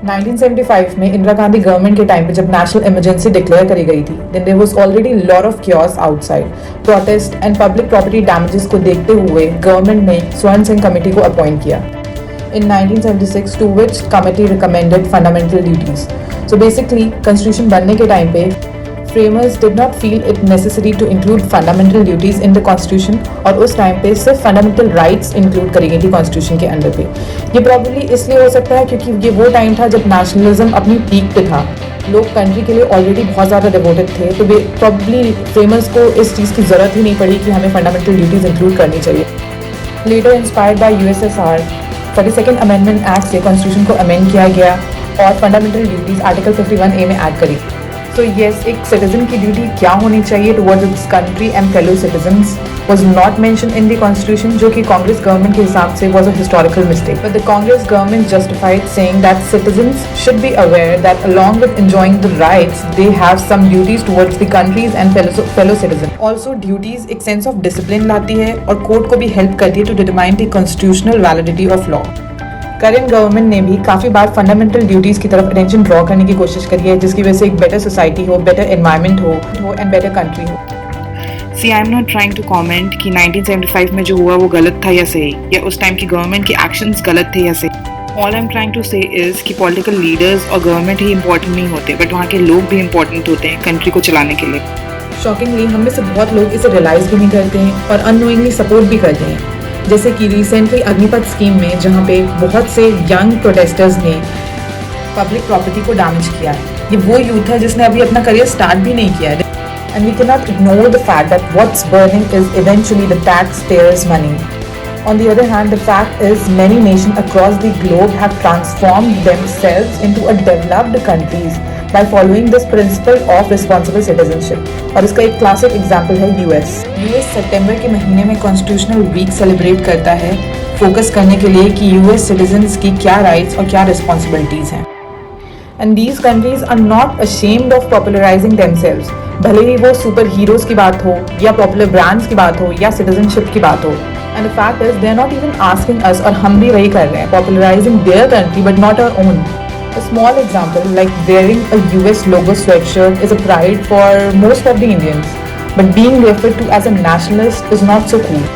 1975 में इंदिरा गांधी गवर्नमेंट के टाइम पे जब नेशनल इमरजेंसी डिक्लेयर करी गई थी, then there was already lot of chaos outside protest and public property damages को देखते हुए गवर्नमेंट ने स्वर्ण सिंह कमेटी को अपॉइंट किया in 1976, to which committee recommended fundamental duties. So basically, constitution बनने के टाइम पे framers did not feel it necessary to include fundamental duties in the constitution और उस टाइम पे सिर्फ fundamental rights include करी गई थी constitution के अंदर पे. ये probably इसलिए हो सकता है क्योंकि ये वो टाइम था जब nationalism अपनी peak पे था, लोग कंट्री के लिए ऑलरेडी बहुत ज़्यादा डिवोटेड थे, तो प्रॉब्ली फ्रेमर्स को इस चीज़ की ज़रूरत ही नहीं पड़ी कि हमें फंडामेंटल ड्यूटीज़ इंक्लूड करनी चाहिए. Later inspired by USSR 42nd amendment act से कॉन्स्टिट्यूशन को अमेंड किया गया और फंडामेंटल ड्यूटीज आर्टिकल 51A में ऐड करी. सो येस, एक सिटीजन की ड्यूटी क्या होनी चाहिए towards it's country and fellow citizens was not mentioned in the constitution, जो कि कांग्रेस गवर्नमेंट के हिसाब से was a historical mistake. But the Congress government justified saying that citizens should be aware that along with enjoying the rights, they have some duties towards the countries and fellow citizens. Also, duties एक sense of discipline लाती है और court को भी help करती है to determine the constitutional validity of law. Current government ने भी काफ़ी बार फंडामेंटल ड्यूटीज़ की तरफ अटेंशन ड्रॉ करने की कोशिश करी है, जिसकी वजह से एक बेटर सोसाइटी हो, बेटर एनवायरनमेंट हो एंड बेटर कंट्री हो. See I am not trying to comment कि 1975 में जो हुआ वो गलत था या सही, या उस टाइम की गवर्नमेंट के एक्शंस गलत थे या सही. All I am trying to say is कि पॉलिटिकल लीडर्स और गवर्नमेंट ही इंपॉर्टेंट नहीं होते, बट वहाँ के लोग भी इंपॉर्टेंट होते हैं कंट्री को चलाने के लिए. शॉकिंगली हम में से बहुत लोग इसे रियलाइज़ भी नहीं करते हैं और अननोइंगली सपोर्ट भी करते हैं. जैसे कि रिसेंटली अग्निपथ स्कीम में जहाँ पे बहुत से यंग प्रोटेस्टर्स ने पब्लिक प्रॉपर्टी को डैमेज किया है. ये वो यूथ है जिसने अभी अपना करियर स्टार्ट भी नहीं किया है. And we cannot ignore the fact that what's burning is eventually the taxpayers' money. On the other hand, the fact is many nations across the globe have transformed themselves into a developed countries by following this principle of responsible citizenship. और इसका एक classic example है US. US सितंबर के महीने में Constitutional Week celebrate करता है, focus करने के लिए कि US citizens की क्या rights और क्या responsibilities हैं. And these countries are not ashamed of popularizing themselves. भले ही वो सुपर हीरोज की बात हो या पॉपुलर ब्रांड्स की बात हो या सिटीजनशिप की बात हो. And the fact is they are not even asking us, और हम भी वही कर रहे हैं, popularising their country but not our own. A small example like wearing a US logo sweatshirt is a pride for most of the Indians, but being referred to as a nationalist is not so cool.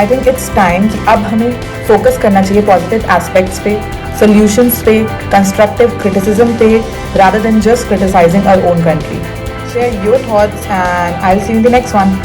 I think it's time कि अब हमें focus करना चाहिए positive aspects पे, solutions पे, constructive criticism पे, rather than just criticizing our own country. Share your thoughts and I'll see you in the next one.